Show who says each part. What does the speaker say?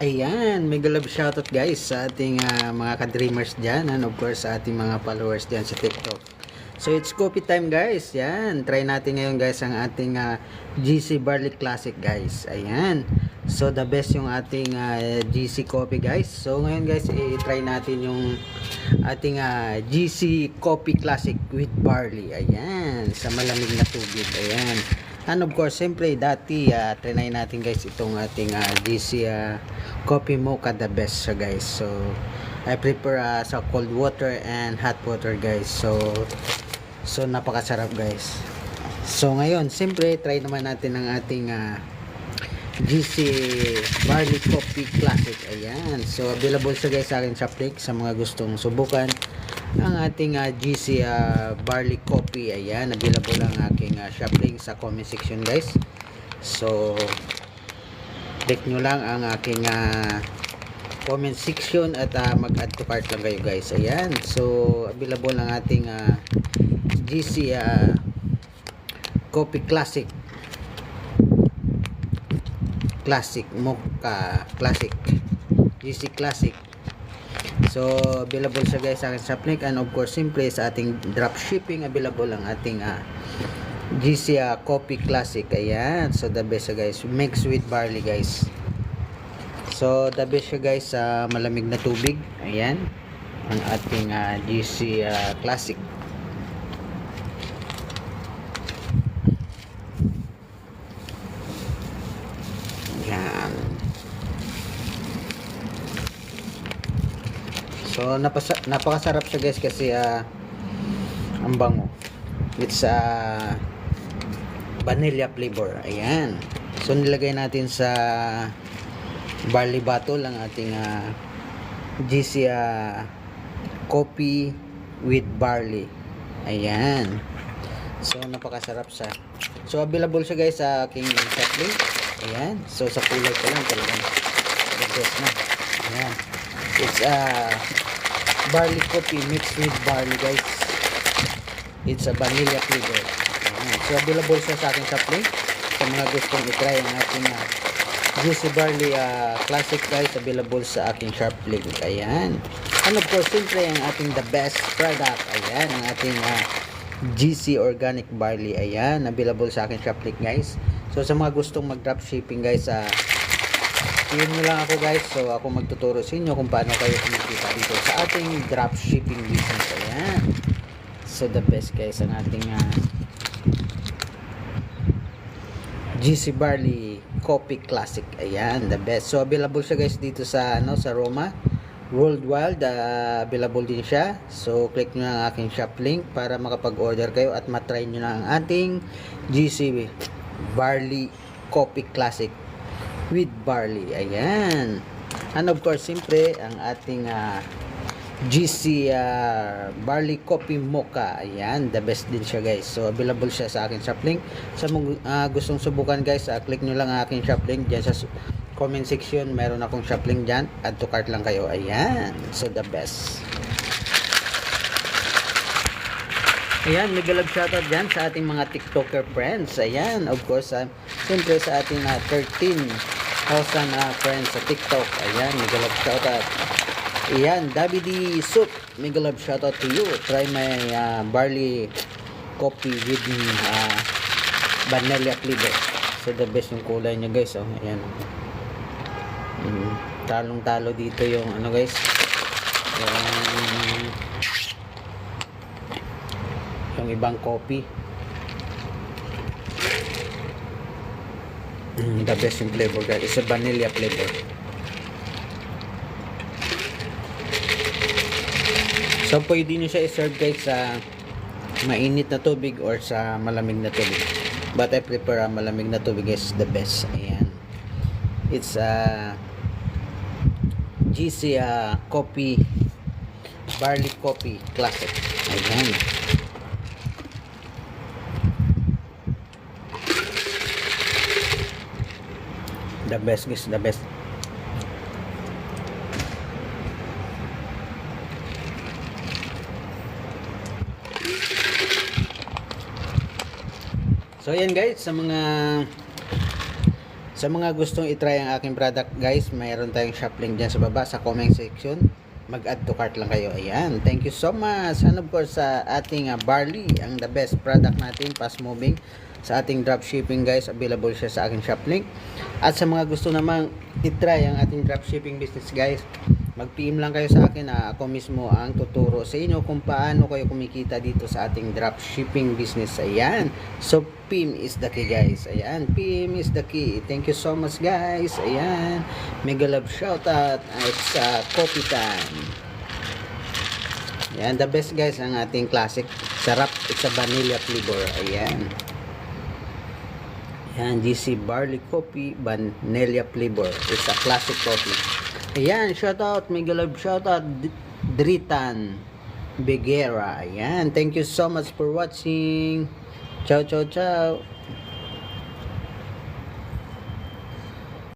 Speaker 1: Ayan, mega love shoutout guys sa ating mga ka-dreamers dyan and of course sa ating mga followers dyan sa TikTok. So it's coffee time guys. Yan, try natin ngayon guys ang ating GC Barley Classic guys. Ayan. So the best yung ating GC coffee guys. So ngayon guys, i-try natin yung ating GC Coffee Classic with barley. Ayan, sa malamig na tubig. Ayan. And of course, siyempre dati trinay natin guys itong ating GC Coffee Mocha, the best siya guys. So I prepare sa cold water and hot water guys. So napakasarap guys. So ngayon, siyempre try naman natin ang ating GC Barley Coffee Classic. Ayan. So available siya guys sa akin sa Plix sa mga gustong subukan ang ating GC Barley Coffee. Ayan, available ang aking shop link sa comment section guys. So click nyo lang ang aking comment section at mag-add to cart lang kayo guys. Ayan, so available ang ating GC Coffee Classic Mocha Classic GC Classic. So available siya guys sa akin sa link, and of course simple sa ating drop shipping available ang ating GC Coffee Classic. Ayan, so the best siya guys, mixed with barley guys. So the best siya guys sa malamig na tubig. Ayan ang ating GC Classic. Ayan. So napakasarap siya guys kasi ang bango. It's vanilla flavor. Ayan. So nilagay natin sa barley bottle ang ating GC coffee with barley. Ayan. So napakasarap siya. So available siya guys sa aking shop link. Ayan. So sa kulay pa lang talagang the best na. Ayan. It's barley coffee mixed with barley guys. It's a vanilla flavor. Ayan. So available siya sa akin sa link sa mga gustong i-try ang ating GC Barley Classic guys. Available sa aking shop link. Ayan. And of course siyempre ang ating the best product. Ayan ang ating GC Organic Barley. Ayan, available sa akin shop link guys. So sa mga gustong mag-drop shipping guys, yun mo lang ako guys. So ako magtuturo sa inyo kung paano kayo kumikita dito sa ating drop shipping business. Ayan. So the best guys ang ating GC Barley Coffee Classic. Ayan, the best. So available siya guys dito sa sa Roma worldwide. Available din siya. So click nyo ang aking shop link para makapag-order kayo at matry nyo na ang ating GC Barley Coffee Classic with barley. Ayan. And of course siyempre ang ating GC Barley Coffee Mocha. Ayan, the best din siya guys. So available siya sa akin shop link. Sa mga gustong subukan guys, click nyo lang ang aking shop link dyan sa comment section. Meron akong shop link dyan, add to cart lang kayo. Ayan, so the best. Ayan, mega love shoutout dyan sa ating mga TikToker friends. Ayan, of course siyempre sa ating 13,000 friends sa TikTok. Ayan, mega love shoutout. Ayan, Davide Soup, mega love shoutout to you. Try my barley coffee with vanilla flavor. So the best yung kulay niya guys. Oh, ayan. Talong-talo dito yung guys. Yung ibang coffee. The best yung flavor guys. It's a vanilla flavor. So pwede nyo siya i-serve guys sa mainit na tubig or sa malamig na tubig. But I prefer malamig na tubig guys, the best. Ayan. It's GC Coffee Barley Coffee Classic. Ayan. The best guys, the best. So ayan guys, Sa mga gustong itry ang aking product guys, mayroon tayong shop link dyan sa baba sa comment section. Mag-add to cart lang kayo. Ayan, thank you so much. And of course sa ating barley, ang the best product natin, fast moving sa ating dropshipping guys, available siya sa aking shop link. At sa mga gusto namang itry ang ating dropshipping business guys, mag-PM lang kayo sa akin, ako mismo ang tuturo sa inyo kung paano kayo kumikita dito sa ating dropshipping business. Ayan, so PM is the key guys. Ayan, PM is the key. Thank you so much guys. Ayan, mega love shout out. It's coffee time. Ayan, the best guys ang ating classic. Sarap, it's a vanilla flavor. Ayan. Ayan, GC Barley Coffee Vanilla Flavor. It's a classic coffee. Ayan, shoutout, mega love shoutout, Dritan Begera. Ayan, thank you so much for watching. Ciao, ciao, ciao.